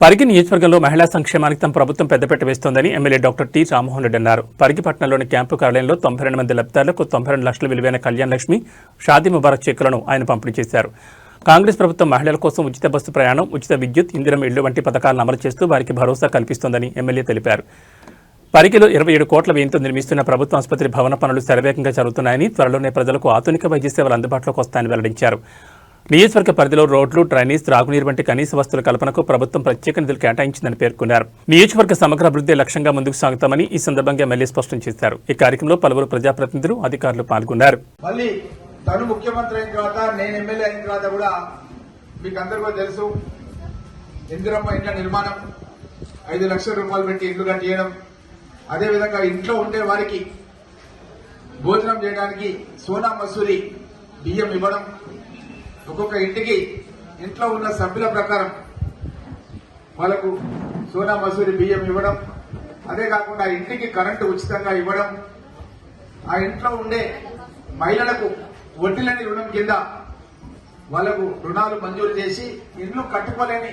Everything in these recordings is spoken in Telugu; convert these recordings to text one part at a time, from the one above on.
పరిగి నియోజకవర్గంలో మహిళా సంక్షేమానికి తమ ప్రభుత్వం పెద్దపీట వేస్తోందని MLA doctor T Rammohan Reddy అన్నారు. పరిగి పట్టణంలోని క్యాంపు కార్యాలయంలో 92 మంది లబ్ధిదారులకు 92 లక్షల విలువైన కళ్యాణ్ లక్ష్మి, షాదీ ముబారక్ చెక్కులను ఆయన పంపిణీ చేశారు. కాంగ్రెస్ ప్రభుత్వం మహిళల కోసం ఉచిత బస్సు ప్రయాణం, ఉచిత విద్యుత్, ఇందిరమ్మ ఇళ్లు వంటి పథకాలను అమలు చేస్తూ వారికి భరోసా కల్పిస్తోందని ఎమ్మెల్యే తెలిపారు. పరిగిలో 27 కోట్ల వ్యయంతో నిర్మిస్తున్న ప్రభుత్వ ఆసుపత్రి భవన పనులు శరవేగంగా జరుగుతున్నాయని, త్వరలోనే ప్రజలకు ఆధునిక వైద్య సేవలు అందుబాటులోకి వస్తాయని వెల్లడించారు. నియోజకవర్గ పరిధిలో రోడ్లు, డ్రైనేజ్, త్రాగునీరు వంటి కనీస వస్తువుల కల్పనకు ప్రభుత్వం ప్రత్యేక నిధులు కేటాయించిందని పేర్కొన్నారు. నియోజకవర్గ సమగ్ర అభివృద్ధి లక్ష్యంగా ముందుకు సాగుతామని ఈ సందర్భంగా ఎమ్మెల్యే స్పష్టం చేశారు. ఈ కార్యక్రమంలో పలువురు ప్రజాప్రతినిధులు, అధికారులు పాల్గొన్నారు. తను ముఖ్యమంత్రి అయిన తర్వాత, నేను ఎమ్మెల్యే అయిన తర్వాత కూడా మీకు అందరికీ తెలుసు, ఇందిరమ్మ ఇండ్ల నిర్మాణం, 5 లక్షల రూపాయలు పెట్టి ఇల్లు కట్టియడం, అదేవిధంగా ఇంట్లో ఉండే వారికి భోజనం చేయడానికి సోనా మసూరి బియ్యం ఇవ్వడం, ఒక్కొక్క ఇంటికి ఇంట్లో ఉన్న సభ్యుల ప్రకారం వాళ్ళకు సోనా మసూరి బియ్యం ఇవ్వడం, అదే కాకుండా ఇంటికి కరెంటు ఉచితంగా ఇవ్వడం, ఆ ఇంట్లో ఉండే మహిళలకు వడ్డీలేని రుణం కింద వాళ్లకు రుణాలు మంజూరు చేసి ఇల్లు కట్టుకోలేని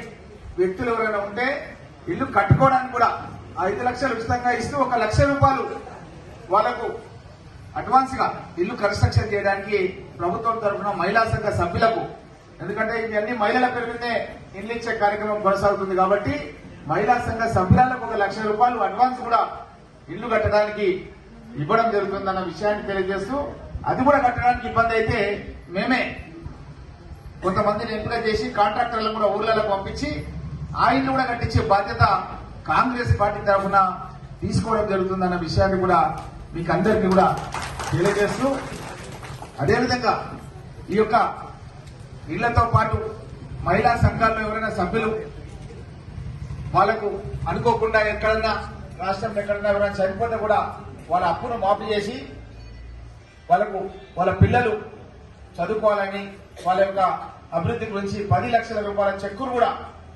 వ్యక్తులు ఎవరైనా ఉంటే ఇల్లు కట్టుకోవడానికి కూడా 5 లక్షలు ఉచితంగా ఇస్తూ 1 లక్ష రూపాయలు వాళ్లకు అడ్వాన్స్ గా ఇల్లు కన్స్ట్రక్షన్ చేయడానికి ప్రభుత్వం తరఫున మహిళా సంఘ సభ్యులకు, ఎందుకంటే ఇవన్నీ మహిళల పేరు మీదే ఇల్లు ఇచ్చే కార్యక్రమం కొనసాగుతుంది కాబట్టి మహిళా సంఘ సభ్యులకు 1 లక్ష రూపాయలు అడ్వాన్స్ కూడా ఇల్లు కట్టడానికి ఇవ్వడం జరుగుతుందన్న విషయాన్ని తెలియజేస్తూ, అది కూడా కట్టడానికి ఇబ్బంది అయితే మేమే కొంతమందిని ఎంపిక చేసి కాంట్రాక్టర్లను కూడా ఊర్లలో పంపించి ఆ ఇల్లు కూడా కట్టించే బాధ్యత కాంగ్రెస్ పార్టీ తరఫున తీసుకోవడం జరుగుతుందన్న విషయాన్ని కూడా మీకు అందరికీ కూడా తెలియజేస్తూ, అదేవిధంగా ఈ యొక్క ఇళ్లతో పాటు మహిళా సంఘాల్లో ఎవరైనా సభ్యులు వాళ్లకు అనుకోకుండా ఎక్కడన్నా రాష్ట్రంలో ఎక్కడన్నా ఎవరైనా చనిపోతే కూడా వాళ్ళ అప్పును మాఫీ చేసి వాళ్ళకు వాళ్ళ పిల్లలు చదువుకోవాలని, వాళ్ళ యొక్క అభివృద్ధి గురించి 10 లక్షల రూపాయల చెక్కులు కూడా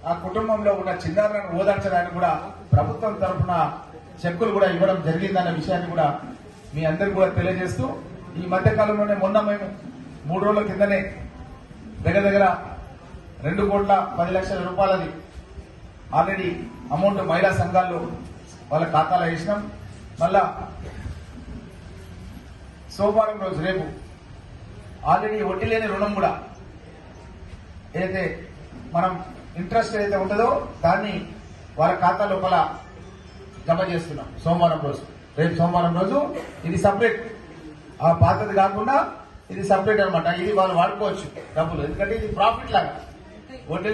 ఆ కుటుంబంలో ఉన్న చిన్నారులను ఓదార్చడానికి కూడా ప్రభుత్వం తరఫున చెక్కులు కూడా ఇవ్వడం జరిగిందన్న విషయాన్ని కూడా మీ అందరికీ కూడా తెలియజేస్తూ, ఈ మధ్య కాలంలోనే మొన్న మేము 3 రోజుల కిందనే దగ్గర 2 కోట్ల 10 లక్షల రూపాయలది ఆల్రెడీ అమౌంట్ మహిళా సంఘాల్లో వాళ్ళ ఖాతాలో వేసినాం. మళ్ళా సోమవారం రోజు రేపు ఆల్రెడీ వడ్డీ లేని రుణం కూడా ఏదైతే మనం ఇంట్రెస్ట్ ఏదైతే ఉంటుందో దాన్ని వాళ్ళ ఖాతా లోపల జమ చేస్తున్నాం సోమవారం రోజు. రేపు సోమవారం రోజు ఇది సపరేట్, ఆ పాతది కాకుండా ఇది సపరేట్ అనమాట. ఇది వాళ్ళు వాడుకోవచ్చు డబ్బులు, ఎందుకంటే ఇది ప్రాఫిట్ లాగా వడ్డీ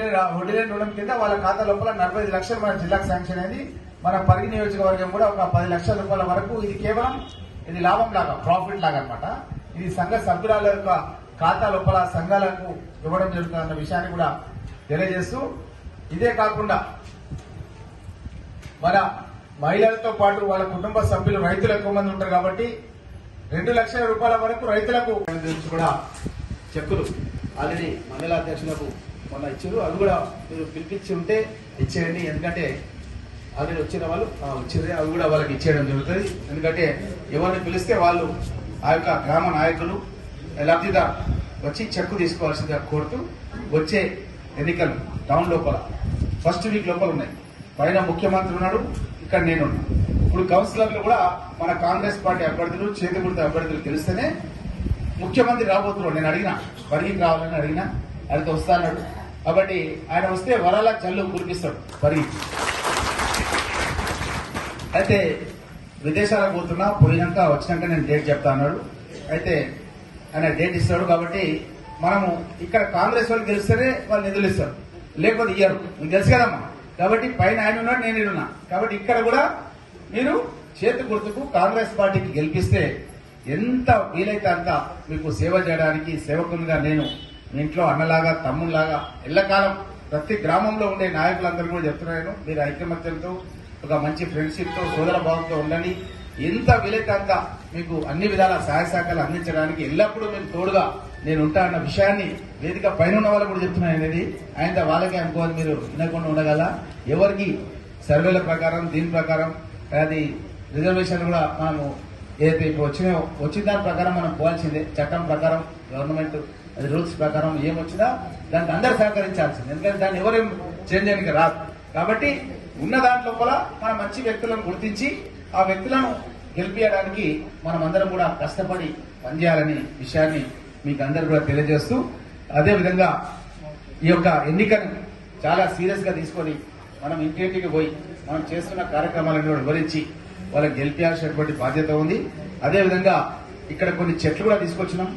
లేని రుణం కింద వాళ్ళ ఖాతా లోపల 45 లక్షలు మన జిల్లాకు శాంక్షన్ అయింది. మన పరిగి నియోజకవర్గం కూడా ఒక 10 లక్షల రూపాయల వరకు ఇది కేవలం ఇది లాభం లాగా, ప్రాఫిట్ లాగా అనమాట. ఇది సంఘ సభ్యురాల యొక్క ఖాతా లోపల సంఘాలకు ఇవ్వడం జరుగుతుందన్న విషయాన్ని కూడా తెలియజేస్తూ, ఇదే కాకుండా మన మహిళలతో పాటు వాళ్ళ కుటుంబ సభ్యులు రైతులు ఎక్కువ మంది ఉంటారు కాబట్టి 2 లక్షల రూపాయల వరకు రైతులకు కూడా చెక్కులు ఆల్రెడీ మహిళా అధ్యక్షులకు మొన్న ఇచ్చారు. అవి కూడా మీరు పిలిపించి ఉంటే ఇచ్చేయండి, ఎందుకంటే ఆల్రెడీ వచ్చిన వాళ్ళు వచ్చింది, అవి కూడా వాళ్ళకి ఇచ్చేయడం జరుగుతుంది. ఎందుకంటే ఎవరిని పిలిస్తే వాళ్ళు ఆ యొక్క గ్రామ నాయకులు లబ్ధిదారు వచ్చి చెక్కు తీసుకోవాల్సిందిగా కోరుతూ, వచ్చే ఎన్నికలు టౌన్ లోపల ఫస్ట్ వీక్ లోపల ఉన్నాయి. పైన ముఖ్యమంత్రి ఉన్నాడు, ఇక్కడ నేను. ఇప్పుడు కౌన్సిలర్లు కూడా మన కాంగ్రెస్ పార్టీ అభ్యర్థులు, చేతిగుర్త అభ్యర్థులు తెలిస్తేనే ముఖ్యమంత్రి రాబోతున్నాడు. నేను అడిగినా పరిగికి రావాలని అడిగినా, అయితే వస్తాడు. కాబట్టి ఆయన వస్తే వరాల చల్లు కురిపిస్తాడు పరిగికి. అయితే విదేశాలకు పోతున్నా, పోయినాక వచ్చినాక నేను డేట్ చెప్తా అన్నాడు. అయితే ఆయన డేట్ ఇస్తాడు. కాబట్టి మనము ఇక్కడ కాంగ్రెస్ వాళ్ళు గెలిస్తేనే వాళ్ళు నిధులు ఇస్తారు, లేకపోతే ఇయ్యరు. మీకు తెలుసు కదమ్మా. కాబట్టి పైన ఆయన ఉన్నాడు, నేను ఉన్నా. కాబట్టి ఇక్కడ కూడా మీరు చేతి గుర్తుకు కాంగ్రెస్ పార్టీకి గెలిపిస్తే ఎంత వీలైతే అంత మీకు సేవ చేయడానికి సేవకునిగా నేను మీ ఇంట్లో అన్నలాగా, తమ్ముళ్లాగా ఎల్లకాలం ప్రతి గ్రామంలో ఉండే నాయకులందరూ కూడా చెప్తున్నాను, మీరు ఐకమత్యంతో ఒక మంచి ఫ్రెండ్షిప్ తో సోదర భావంతో ఉండండి. ఎంత వీలైతే అంత మీకు అన్ని విధాల సహాయ సహకారాలు అందించడానికి ఎల్లప్పుడూ మీకు తోడుగా నేను ఉంటా అన్న విషయాన్ని వేదిక పైన ఉన్న వాళ్ళు కూడా చెప్తున్నాను. అనేది ఆయన వాళ్ళకే అనుకోవాలి, మీరు వినకుండా ఉండగల. ఎవరికి సర్వేల ప్రకారం దీని ప్రకారం అది రిజర్వేషన్ కూడా మనము ఏదైతే ఇప్పుడు వచ్చిన దాని ప్రకారం మనం పోవాల్సిందే. చట్టం ప్రకారం గవర్నమెంట్ అది రూల్స్ ప్రకారం ఏమొచ్చినా దానికి అందరూ సహకరించాల్సింది, ఎందుకంటే దాన్ని ఎవరేం చేంజ్ చేయడానికి రాదు. కాబట్టి ఉన్న దాంట్లో కూడా మన మంచి వ్యక్తులను గుర్తించి ఆ వ్యక్తులను గెలిపించడానికి మనం అందరం కూడా కష్టపడి పనిచేయాలనే విషయాన్ని మీకు అందరు కూడా తెలియజేస్తూ అదేవిధంగా ఈ యొక్క ఎన్నికను చాలా సీరియస్ గా తీసుకొని మనం ఇంటింటికి పోయి మనం చేస్తున్న కార్యక్రమాలను కూడా వివరించి వాళ్ళకి గెలిపించాల్సినటువంటి బాధ్యత ఉంది. అదేవిధంగా ఇక్కడ కొన్ని చెట్లు కూడా తీసుకొచ్చినాం,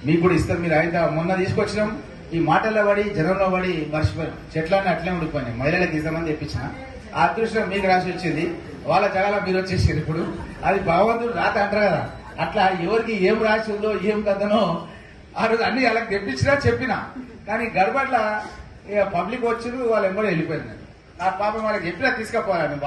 మీకు కూడా ఇస్తారు. మీరు ఆయన మొన్న తీసుకొచ్చినాం, ఈ మాటల్లో పడి జనంలో పడి మర్చిపోయాం, చెట్లన్నీ అట్లే ఉండిపోయినాయి. మహిళలకు ఇస్తామని తెప్పించిన ఆ అదృష్టం మీకు రాసి వచ్చింది, వాళ్ళ జగాల మీరు వచ్చేసారు. ఇప్పుడు అది భగవంతుడు రాత అంటారు కదా, అట్లా ఎవరికి ఏం రాసి ఉందో ఏం కథనో ఆ రోజు అన్ని వాళ్ళకి తెప్పించినా చెప్పినా, కానీ గడబట్ల ఇక పబ్లిక్ వచ్చి వాళ్ళు ఎంబడి వెళ్ళిపోయింది. ఆ పాపం వాళ్ళకి చెప్పినా తీసుకుపోవాలని